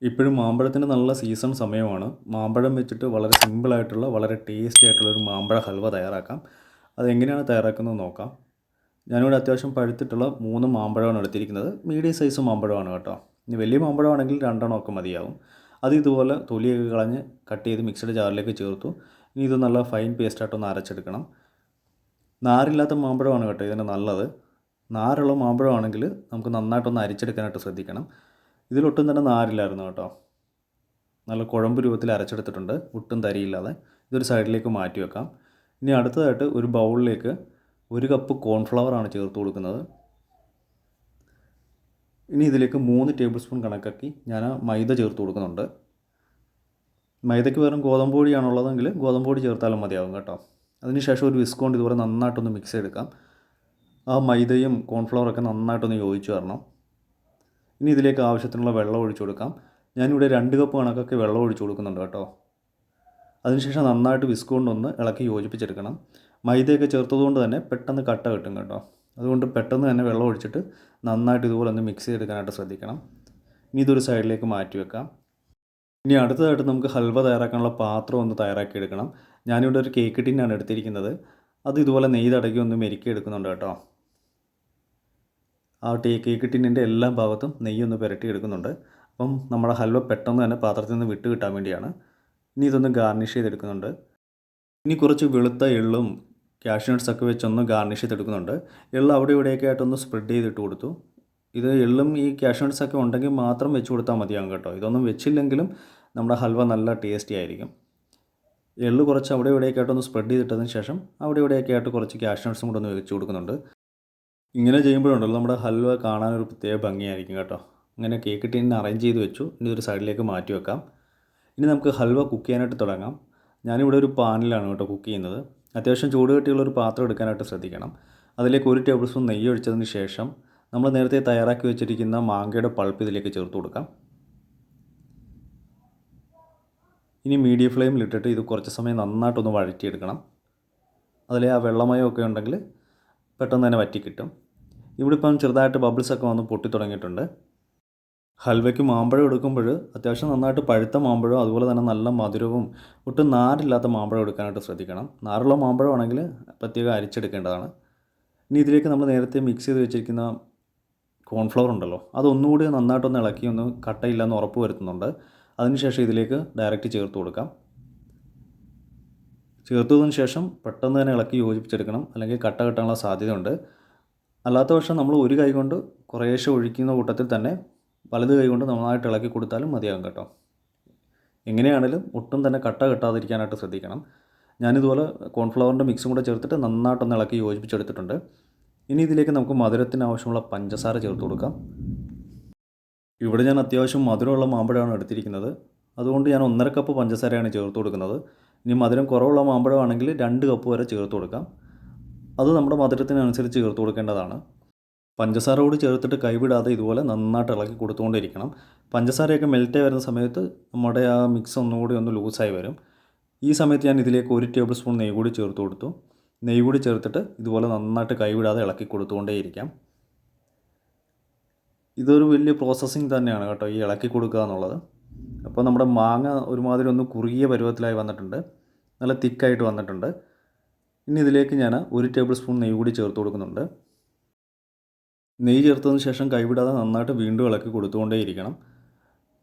ഇപ്പോഴും മാമ്പഴത്തിന് നല്ല സീസൺ സമയമാണ്. മാമ്പഴം വെച്ചിട്ട് വളരെ സിമ്പിളായിട്ടുള്ള വളരെ ടേസ്റ്റി ആയിട്ടുള്ളൊരു മാമ്പഴ ഹൽവ തയ്യാറാക്കാം. അതെങ്ങനെയാണ് തയ്യാറാക്കുന്നത് നോക്കാം. ഞാനിവിടെ അത്യാവശ്യം പഴുത്തിട്ടുള്ള 3 മാമ്പഴമാണ് എടുത്തിരിക്കുന്നത്. മീഡിയം സൈസ് മാമ്പഴമാണ് കേട്ടോ. ഇനി വലിയ മാമ്പഴമാണെങ്കിൽ 2 എണ്ണമൊക്കെ മതിയാവും. അത് ഇതുപോലെ തൊലിയൊക്കെ കളഞ്ഞ് കട്ട് ചെയ്ത് മിക്സിയുടെ ജാറിലേക്ക് ചേർത്തു. ഇനി ഇത് നല്ല ഫൈൻ പേസ്റ്റായിട്ടൊന്ന് അരച്ചെടുക്കണം. നാരില്ലാത്ത മാമ്പഴമാണ് കേട്ടോ ഇതിന് നല്ലത്. നാരുള്ള മാമ്പഴമാണെങ്കിൽ നമുക്ക് നന്നായിട്ടൊന്ന് അരിച്ചെടുക്കാനായിട്ട് ശ്രദ്ധിക്കണം. ഇതിലൊട്ടും തന്നെ നാരില്ലായിരുന്നു കേട്ടോ. നല്ല കുഴമ്പ് രൂപത്തിൽ അരച്ചെടുത്തിട്ടുണ്ട്, ഒട്ടും തരിയില്ലാതെ. ഇതൊരു സൈഡിലേക്ക് മാറ്റി വെക്കാം. ഇനി അടുത്തതായിട്ട് ഒരു ബൗളിലേക്ക് 1 കപ്പ് കോൺഫ്ലവറാണ് ചേർത്ത് കൊടുക്കുന്നത്. ഇനി ഇതിലേക്ക് 3 ടേബിൾ സ്പൂൺ കണക്കാക്കി ഞാൻ മൈദ ചേർത്ത് കൊടുക്കുന്നുണ്ട്. മൈദയ്ക്ക് പകരം ഗോതമ്പ് പൊടിയാണുള്ളതെങ്കിൽ ഗോതമ്പ് പൊടി ചേർത്താലും മതിയാവും കേട്ടോ. അതിനുശേഷം ഒരു വിസ്ക് കൊണ്ട് ഇതുപോലെ നന്നായിട്ടൊന്ന് മിക്സ് ചെയ്തെടുക്കാം. ആ മൈദയും കോൺഫ്ലവറൊക്കെ നന്നായിട്ടൊന്ന് യോജിച്ച് വരണം. ഇനി ഇതിലേക്ക് ആവശ്യത്തിനുള്ള വെള്ളം ഒഴിച്ചു കൊടുക്കാം. ഞാനിവിടെ 2 കപ്പ് കണക്കൊക്കെ വെള്ളം ഒഴിച്ചു കൊടുക്കുന്നുണ്ട് കേട്ടോ. അതിനുശേഷം നന്നായിട്ട് വിസ്ക് കൊണ്ടൊന്ന് ഇളക്കി യോജിപ്പിച്ചെടുക്കണം. മൈദയൊക്കെ ചേർത്തതുകൊണ്ട് തന്നെ പെട്ടെന്ന് കട്ട കിട്ടും കേട്ടോ. അതുകൊണ്ട് പെട്ടെന്ന് തന്നെ വെള്ളം ഒഴിച്ചിട്ട് നന്നായിട്ട് ഇതുപോലെ ഒന്ന് മിക്സ് ചെയ്തെടുക്കാനായിട്ട് ശ്രദ്ധിക്കണം. ഇനി ഇതൊരു സൈഡിലേക്ക് മാറ്റി വെക്കാം. ഇനി അടുത്തതായിട്ട് നമുക്ക് ഹൽവ തയ്യാറാക്കാനുള്ള പാത്രം ഒന്ന് തയ്യാറാക്കിയെടുക്കണം. ഞാനിവിടെ ഒരു കേക്ക് ടിന്നാണ് എടുത്തിരിക്കുന്നത്. അത് ഇതുപോലെ നെയ്യ് തടകി ഒന്ന് മെരുക്കി എടുക്കുന്നുണ്ട് കേട്ടോ. ആ കേക്ക് ടിന്നിൻ്റെ എല്ലാ ഭാഗത്തും നെയ്യൊന്ന് പുരട്ടി എടുക്കുന്നുണ്ട്. അപ്പം നമ്മുടെ ഹൽവ പെട്ടെന്ന് തന്നെ പാത്രത്തിൽ നിന്ന് വിട്ട് കിട്ടാൻ വേണ്ടിയാണ്. ഇനി ഇതൊന്ന് ഗാർണിഷ് ചെയ്തെടുക്കുന്നുണ്ട്. ഇനി കുറച്ച് വെളുത്ത എള്ളും കാഷ്യൂ നട്ട്സൊക്കെ വെച്ചൊന്ന് ഗാർണിഷ് ചെയ്തെടുക്കുന്നുണ്ട്. എള്ള് അവിടെ ഇവിടെയൊക്കെ ആയിട്ടൊന്ന് സ്പ്രെഡ് ചെയ്തിട്ട് കൊടുത്തു. ഇത് എള്ളും ഈ കാഷ്യൂ നട്ട്സൊക്കെ ഉണ്ടെങ്കിൽ മാത്രം വെച്ച് കൊടുത്താൽ മതിയാകും കേട്ടോ. ഇതൊന്നും വെച്ചില്ലെങ്കിലും നമ്മുടെ ഹൽവ നല്ല ടേസ്റ്റി ആയിരിക്കും. എള്ള് കുറച്ച് അവിടെ ഇവിടെയൊക്കെ ആയിട്ടൊന്ന് സ്പ്രെഡ് ചെയ്തിട്ടതിന് ശേഷം അവിടെ ഇവിടെയൊക്കെ ആയിട്ട് കുറച്ച് കാഷ്യൂ നട്ട്സും കൂടെ ഒന്ന് വെച്ച് കൊടുക്കുന്നുണ്ട്. ഇങ്ങനെ ചെയ്യുമ്പോഴുണ്ടല്ലോ നമ്മുടെ ഹൽവ കാണാനൊരു പ്രത്യേക ഭംഗിയായിരിക്കും കേട്ടോ. അങ്ങനെ കേക്ക് ടിന്നിന് അറേഞ്ച് ചെയ്ത് വെച്ചു. ഇനി ഒരു സൈഡിലേക്ക് മാറ്റി വെക്കാം. ഇനി നമുക്ക് ഹൽവ കുക്ക് ചെയ്യാനായിട്ട് തുടങ്ങാം. ഞാനിവിടെ ഒരു പാനിലാണ് കേട്ടോ കുക്ക് ചെയ്യുന്നത്. അത്യാവശ്യം ചൂട് കട്ടിയുള്ളൊരു പാത്രം എടുക്കാനായിട്ട് ശ്രദ്ധിക്കണം. അതിലേക്ക് 1 ടേബിൾ സ്പൂൺ നെയ്യ് ഒഴിച്ചതിന് ശേഷം നമ്മൾ നേരത്തെ തയ്യാറാക്കി വെച്ചിരിക്കുന്ന മാങ്ങയുടെ പൾപ്പ് ഇതിലേക്ക് ചേർത്ത് കൊടുക്കാം. ഇനി മീഡിയം ഫ്ലെയിമിലിട്ടിട്ട് ഇത് കുറച്ച് സമയം നന്നായിട്ടൊന്ന് വഴറ്റിയെടുക്കണം. അതിലെ ആ വെള്ളമയമൊക്കെ ഉണ്ടെങ്കിൽ പെട്ടെന്ന് തന്നെ വറ്റി കിട്ടും. ഇവിടെ ഇപ്പം ചെറുതായിട്ട് ബബിൾസൊക്കെ വന്ന് പൊട്ടി തുടങ്ങിയിട്ടുണ്ട്. ഹൽവയ്ക്ക് മാമ്പഴം എടുക്കുമ്പോൾ അത്യാവശ്യം നന്നായിട്ട് പഴുത്ത മാമ്പഴം അതുപോലെ തന്നെ നല്ല മധുരവും ഒട്ടും നാരില്ലാത്ത മാമ്പഴം എടുക്കാനായിട്ട് ശ്രദ്ധിക്കണം. നാരുള്ള മാമ്പഴമാണെങ്കിൽ പ്രത്യേകം അരിച്ചെടുക്കേണ്ടതാണ്. ഇനി ഇതിലേക്ക് നമ്മൾ നേരത്തെ മിക്സ് ചെയ്ത് വെച്ചിരിക്കുന്ന കോൺഫ്ലവർ ഉണ്ടല്ലോ, അതൊന്നുകൂടി നന്നായിട്ടൊന്ന് ഇളക്കി ഒന്ന് കട്ടയില്ലെന്ന് ഉറപ്പ് വരുത്തുന്നുണ്ട്. അതിനുശേഷം ഇതിലേക്ക് ഡയറക്റ്റ് ചേർത്ത് കൊടുക്കാം. ചേർത്തതിന് ശേഷം പെട്ടെന്ന് തന്നെ ഇളക്കി യോജിപ്പിച്ചെടുക്കണം, അല്ലെങ്കിൽ കട്ട കിട്ടാനുള്ള സാധ്യതയുണ്ട്. അല്ലാത്ത പക്ഷം നമ്മൾ ഒരു കൈ കൊണ്ട് കുറേശ്ശെ ഒഴിക്കുന്ന കൂട്ടത്തിൽ തന്നെ വലത് കൈ കൊണ്ട് നന്നായിട്ട് ഇളക്കി കൊടുത്താലും മതിയാകും കേട്ടോ. എങ്ങനെയാണെങ്കിലും ഒട്ടും തന്നെ കട്ട കെട്ടാതിരിക്കാനായിട്ട് ശ്രദ്ധിക്കണം. ഞാനിതുപോലെ കോൺഫ്ലവറിൻ്റെ മിക്സും കൂടെ ചേർത്തിട്ട് നന്നായിട്ടൊന്ന് ഇളക്കി യോജിപ്പിച്ചെടുത്തിട്ടുണ്ട്. ഇനി ഇതിലേക്ക് നമുക്ക് മധുരത്തിന് ആവശ്യമുള്ള പഞ്ചസാര ചേർത്ത് കൊടുക്കാം. ഇവിടെ ഞാൻ അത്യാവശ്യം മധുരമുള്ള മാമ്പഴമാണ് എടുത്തിരിക്കുന്നത്. അതുകൊണ്ട് ഞാൻ 1.5 കപ്പ് പഞ്ചസാരയാണ് ചേർത്ത് കൊടുക്കുന്നത്. ഇനി മധുരം കുറവുള്ള മാമ്പഴമാണെങ്കിൽ 2 കപ്പ് വരെ ചേർത്ത് കൊടുക്കാം. അത് നമ്മുടെ മധുരത്തിനനുസരിച്ച് ചേർത്ത് കൊടുക്കേണ്ടതാണ്. പഞ്ചസാര കൂടി ചേർത്തിട്ട് കൈവിടാതെ ഇതുപോലെ നന്നായിട്ട് ഇളക്കി കൊടുത്തുകൊണ്ടിരിക്കണം. പഞ്ചസാരയൊക്കെ മെൽറ്റായി വരുന്ന സമയത്ത് നമ്മുടെ ആ മിക്സ് ഒന്നുകൂടി ഒന്ന് ലൂസായി വരും. ഈ സമയത്ത് ഞാൻ ഇതിലേക്ക് 1 ടേബിൾ സ്പൂൺ നെയ്യ് കൂടി ചേർത്ത് കൊടുത്തു. നെയ്യ് കൂടി ചേർത്തിട്ട് ഇതുപോലെ നന്നായിട്ട് കൈവിടാതെ ഇളക്കി കൊടുത്തുകൊണ്ടേയിരിക്കാം. ഇതൊരു വലിയ പ്രോസസ്സിങ് തന്നെയാണ് കേട്ടോ, ഈ ഇളക്കി കൊടുക്കുക എന്നുള്ളത്. അപ്പോൾ നമ്മുടെ മാങ്ങ ഒരുമാതിരി ഒന്ന് കുറുകിയ പരുവത്തിലായി വന്നിട്ടുണ്ട്, നല്ല തിക്കായിട്ട് വന്നിട്ടുണ്ട്. ഇനി ഇതിലേക്ക് ഞാൻ 1 ടേബിൾ സ്പൂൺ നെയ്യ് കൂടി ചേർത്ത് കൊടുക്കുന്നുണ്ട്. നെയ്യ് ചേർത്തതിന് ശേഷം കൈവിടാതെ നന്നായിട്ട് വീണ്ടും ഇളക്കി കൊടുത്തുകൊണ്ടേയിരിക്കണം.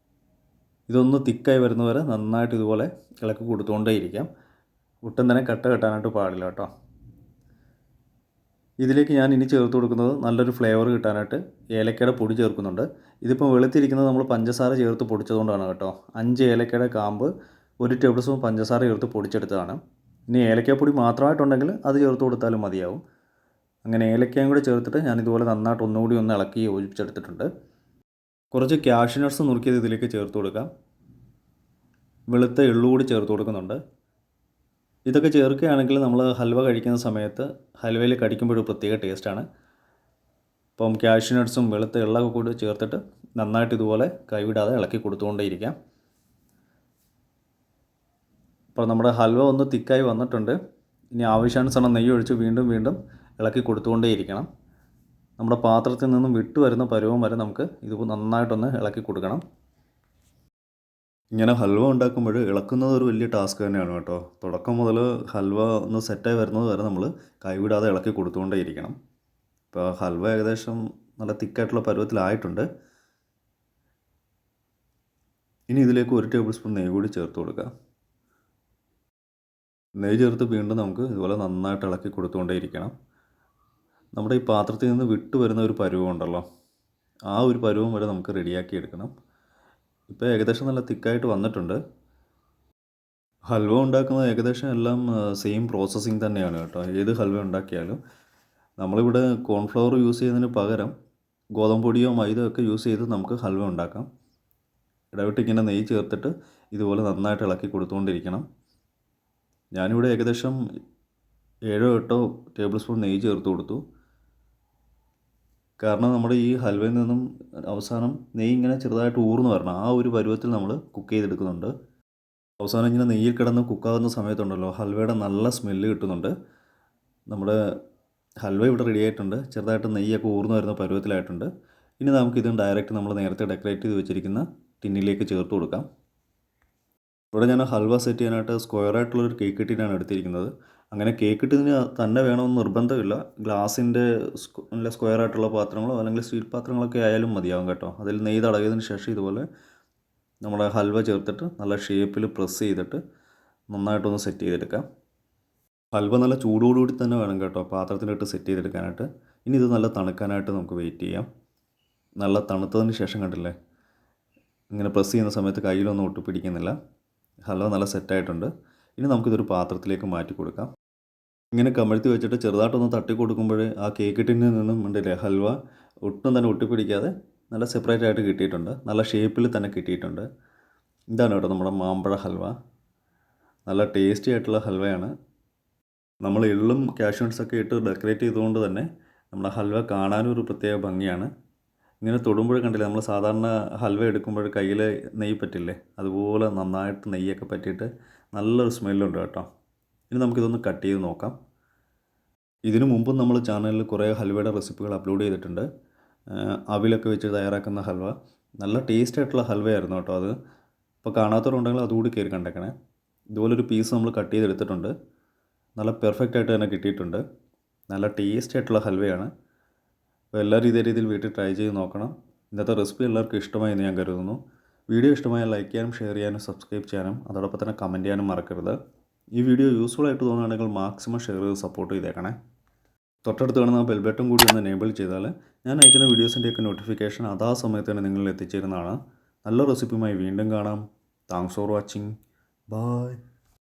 ഇതൊന്ന് തിക്കായി വരുന്നവരെ നന്നായിട്ട് ഇതുപോലെ ഇളക്കി കൊടുത്തുകൊണ്ടേയിരിക്കാം. ഒട്ടും തന്നെ കട്ട കെട്ടാനായിട്ട് പാടില്ല കേട്ടോ. ഇതിലേക്ക് ഞാൻ ഇനി ചേർത്ത് കൊടുക്കുന്നത് നല്ലൊരു ഫ്ലേവർ കിട്ടാനായിട്ട് ഏലക്കയുടെ പൊടി ചേർക്കുന്നുണ്ട്. ഇതിപ്പോൾ വെളുത്തിരിക്കുന്നത് നമ്മൾ പഞ്ചസാര ചേർത്ത് പൊടിച്ചതുകൊണ്ടാണ് കേട്ടോ. 5 ഏലക്കയുടെ കാമ്പ് 1 ടേബിൾ സ്പൂൺ പഞ്ചസാര ചേർത്ത് പൊടിച്ചെടുത്തതാണ്. ഇനി ഏലക്കാപ്പൊടി മാത്രമായിട്ടുണ്ടെങ്കിൽ അത് ചേർത്ത് കൊടുത്താലും മതിയാവും. അങ്ങനെ ഏലക്കയും കൂടി ചേർത്തിട്ട് ഞാനിതുപോലെ നന്നായിട്ട് ഒന്നുകൂടി ഒന്ന് ഇളക്കി യോജിപ്പിച്ചെടുത്തിട്ടുണ്ട്. കുറച്ച് കാഷ്യൂ നട്ട്സ് നുറുക്കിയത് ഇതിലേക്ക് ചേർത്ത് കൊടുക്കാം. വെളുത്ത എള്ളുകൂടി ചേർത്ത് കൊടുക്കുന്നുണ്ട്. ഇതൊക്കെ ചേർക്കുകയാണെങ്കിൽ നമ്മൾ ഹൽവ കഴിക്കുന്ന സമയത്ത് ഹൽവയിൽ കടിക്കുമ്പോൾ ഒരു പ്രത്യേക ടേസ്റ്റാണ്. അപ്പം കാഷ്യൂ നട്ട്സും വെളുത്ത എള്ളൊക്കെ കൂടി ചേർത്തിട്ട് നന്നായിട്ട് ഇതുപോലെ കൈവിടാതെ ഇളക്കി കൊടുത്തുകൊണ്ടേയിരിക്കാം. അപ്പോൾ നമ്മുടെ ഹൽവ ഒന്ന് തിക്കായി വന്നിട്ടുണ്ട്. ഇനി ആവശ്യാനുസരണം നെയ്യ് ഒഴിച്ച് വീണ്ടും വീണ്ടും ഇളക്കി കൊടുത്തുകൊണ്ടേയിരിക്കണം. നമ്മുടെ പാത്രത്തിൽ നിന്നും വിട്ടു വരുന്ന പരുവം വരെ നമുക്ക് ഇത് നന്നായിട്ടൊന്ന് ഇളക്കി കൊടുക്കണം. ഇങ്ങനെ ഹൽവ ഉണ്ടാക്കുമ്പോൾ ഇളക്കുന്നത് ഒരു വലിയ ടാസ്ക് തന്നെയാണ് കേട്ടോ. തുടക്കം മുതൽ ഹൽവ ഒന്ന് സെറ്റായി വരുന്നത് വരെ നമ്മൾ കൈവിടാതെ ഇളക്കി കൊടുത്തുകൊണ്ടേയിരിക്കണം. ഇപ്പോൾ ഹൽവ ഏകദേശം നല്ല തിക്കായിട്ടുള്ള പരുവത്തിലായിട്ടുണ്ട്. ഇനി ഇതിലേക്ക് 1 ടേബിൾ സ്പൂൺ നെയ്യ് കൂടി ചേർത്ത് കൊടുക്കുക. നെയ്യ് ചേർത്ത് വീണ്ടും നമുക്ക് ഇതുപോലെ നന്നായിട്ട് ഇളക്കി കൊടുത്തുകൊണ്ടേയിരിക്കണം. നമ്മുടെ ഈ പാത്രത്തിൽ നിന്ന് വിട്ട് വരുന്ന ഒരു പരുവം ഉണ്ടല്ലോ, ആ ഒരു പരുവം വരെ നമുക്ക് റെഡിയാക്കി എടുക്കണം. ഇപ്പോൾ ഏകദേശം നല്ല തിക്കായിട്ട് വന്നിട്ടുണ്ട്. ഹൽവ ഉണ്ടാക്കുന്നത് ഏകദേശം എല്ലാം സെയിം പ്രോസസ്സിങ് തന്നെയാണ് കേട്ടോ. ഏത് ഹൽവ ഉണ്ടാക്കിയാലും നമ്മളിവിടെ കോൺഫ്ലവർ യൂസ് ചെയ്യുന്നതിന് പകരം ഗോതമ്പ് പൊടിയോ മൈദയോ ഒക്കെ യൂസ് ചെയ്ത് നമുക്ക് ഹൽവ ഉണ്ടാക്കാം. ഇടവിട്ട് ഇങ്ങനെ നെയ്യ് ചേർത്തിട്ട് ഇതുപോലെ നന്നായിട്ട് ഇളക്കി കൊടുത്തുകൊണ്ടിരിക്കണം. ഞാനിവിടെ ഏകദേശം 7-8 ടേബിൾ സ്പൂൺ നെയ്യ് ചേർത്ത് കൊടുത്തു. കാരണം നമ്മുടെ ഈ ഹൽവയിൽ നിന്നും അവസാനം നെയ്യ് ഇങ്ങനെ ചെറുതായിട്ട് ഊർന്ന് വരണം. ആ ഒരു പരുവത്തിൽ നമ്മൾ കുക്ക് ചെയ്തെടുക്കുന്നുണ്ട്. അവസാനം ഇങ്ങനെ നെയ്യിൽ കിടന്ന് കുക്കാകുന്ന സമയത്തുണ്ടല്ലോ, ഹൽവയുടെ നല്ല സ്മെല്ല് കിട്ടുന്നുണ്ട്. നമ്മുടെ ഹൽവ ഇവിടെ റെഡി ആയിട്ടുണ്ട്. ചെറുതായിട്ട് നെയ്യൊക്കെ ഊർന്ന് വരുന്ന പരുവത്തിലായിട്ടുണ്ട്. ഇനി നമുക്കിത് ഡയറക്റ്റ് നമ്മൾ നേരത്തെ ഡെക്കറേറ്റ് ചെയ്ത് വെച്ചിരിക്കുന്ന ടിന്നിലേക്ക് ചേർത്ത് കൊടുക്കാം. ഇവിടെ ഞാൻ ഹൽവ സെറ്റ് ചെയ്യാനായിട്ട് സ്ക്വയറായിട്ടുള്ളൊരു കേക്ക് ടിന്നാണ് എടുത്തിരിക്കുന്നത്. അങ്ങനെ കേക്ക് ടിന്ന് തന്നെ വേണമെന്ന് നിർബന്ധമില്ല. ഗ്ലാസിൻ്റെ നല്ല സ്ക്വയറായിട്ടുള്ള പാത്രങ്ങളോ അല്ലെങ്കിൽ സ്റ്റീൽ പാത്രങ്ങളൊക്കെ ആയാലും മതിയാവും കേട്ടോ. അതിൽ നെയ്യ് തടവിയതിന് ശേഷം ഇതുപോലെ നമ്മുടെ ഹൽവ ചേർത്തിട്ട് നല്ല ഷേപ്പിൽ പ്രസ് ചെയ്തിട്ട് നന്നായിട്ടൊന്ന് സെറ്റ് ചെയ്തെടുക്കാം. ഹൽവ നല്ല ചൂടോടുകൂടി തന്നെ വേണം കേട്ടോ പാത്രത്തിലിട്ട് സെറ്റ് ചെയ്തെടുക്കാനായിട്ട്. ഇനി ഇത് നല്ല തണുക്കാനായിട്ട് നമുക്ക് വെയിറ്റ് ചെയ്യാം. നല്ല തണുത്തതിന് ശേഷം കണ്ടില്ലേ, ഇങ്ങനെ പ്രസ് ചെയ്യുന്ന സമയത്ത് കയ്യിലൊന്നും ഒട്ടിപ്പിടിക്കുന്നില്ല. ഹൽവ നല്ല സെറ്റായിട്ടുണ്ട്. ഇനി നമുക്കിതൊരു പാത്രത്തിലേക്ക് മാറ്റി കൊടുക്കാം. ഇങ്ങനെ കമഴ്ത്തി വെച്ചിട്ട് ചെറുതായിട്ടൊന്ന് തട്ടി കൊടുക്കുമ്പോൾ ആ കേക്ക് ടിന്നിൽ നിന്നും ഉണ്ടല്ലേ ഹൽവ ഒട്ടും തന്നെ ഒട്ടിപ്പിടിക്കാതെ നല്ല സെപ്പറേറ്റ് ആയിട്ട് കിട്ടിയിട്ടുണ്ട്. നല്ല ഷേപ്പിൽ തന്നെ കിട്ടിയിട്ടുണ്ട്. ഇതാണ് കേട്ടോ നമ്മുടെ മാമ്പഴ ഹൽവ. നല്ല ടേസ്റ്റി ആയിട്ടുള്ള ഹൽവയാണ്. നമ്മൾ എള്ളും കാഷ്യൂനട്ട്സൊക്കെ ഇട്ട് ഡെക്കറേറ്റ് ചെയ്തുകൊണ്ട് തന്നെ നമ്മുടെ ഹൽവ കാണാനും ഒരു പ്രത്യേക ഭംഗിയാണ്. ഇങ്ങനെ തൊടുമ്പോൾ കണ്ടില്ലേ, നമ്മൾ സാധാരണ ഹൽവ എടുക്കുമ്പോൾ കയ്യിൽ നെയ്യ് പറ്റില്ലേ, അതുപോലെ നന്നായിട്ട് നെയ്യൊക്കെ പറ്റിയിട്ട് നല്ലൊരു സ്മെല്ലുണ്ട് കേട്ടോ. ഇനി നമുക്കിതൊന്ന് കട്ട് ചെയ്ത് നോക്കാം. ഇതിനു മുമ്പും നമ്മൾ ചാനലിൽ കുറേ ഹൽവയുടെ റെസിപ്പികൾ അപ്ലോഡ് ചെയ്തിട്ടുണ്ട്. അവിലൊക്കെ വെച്ച് തയ്യാറാക്കുന്ന ഹൽവ നല്ല ടേസ്റ്റ് ആയിട്ടുള്ള ഹൽവയായിരുന്നു കേട്ടോ അത്. ഇപ്പോൾ കാണാത്തവരുണ്ടെങ്കിൽ അതുകൂടി കയറി കണ്ടേക്കണേ. ഇതുപോലൊരു പീസ് നമ്മൾ കട്ട് ചെയ്തെടുത്തിട്ടുണ്ട്. നല്ല പെർഫെക്റ്റ് ആയിട്ട് തന്നെ കിട്ടിയിട്ടുണ്ട്. നല്ല ടേസ്റ്റ് ആയിട്ടുള്ള ഹൽവയാണ്. അപ്പോൾ എല്ലാവരും ഇതേ രീതിയിൽ വീട്ടിൽ ട്രൈ ചെയ്ത് നോക്കണം. ഇന്നത്തെ റെസിപ്പി എല്ലാവർക്കും ഇഷ്ടമായി എന്ന് ഞാൻ കരുതുന്നു. വീഡിയോ ഇഷ്ടമായാൽ ലൈക്ക് ചെയ്യാനും ഷെയർ ചെയ്യാനും സബ്സ്ക്രൈബ് ചെയ്യാനും അതോടൊപ്പം തന്നെ കമൻറ്റ് ചെയ്യാനും മറക്കരുത്. ഈ വീഡിയോ യൂസ്ഫുൾ ആയിട്ട് തോന്നുകയാണെങ്കിൽ മാക്സിമം ഷെയർ ചെയ്ത് സപ്പോർട്ട് ചെയ്തേക്കണേ. തൊട്ടടുത്ത് കാണുന്ന ബെൽ ബട്ടൺ കൂടി ഒന്ന് എനേബിൾ ചെയ്താൽ ഞാൻ അയക്കുന്ന വീഡിയോസിൻ്റെയൊക്കെ നോട്ടിഫിക്കേഷൻ അതാ സമയത്ത് തന്നെ നിങ്ങളിൽ എത്തിച്ചേരുന്നതാണ്. നല്ല റെസിപ്പിയുമായി വീണ്ടും കാണാം. Thanks for watching. ബൈ.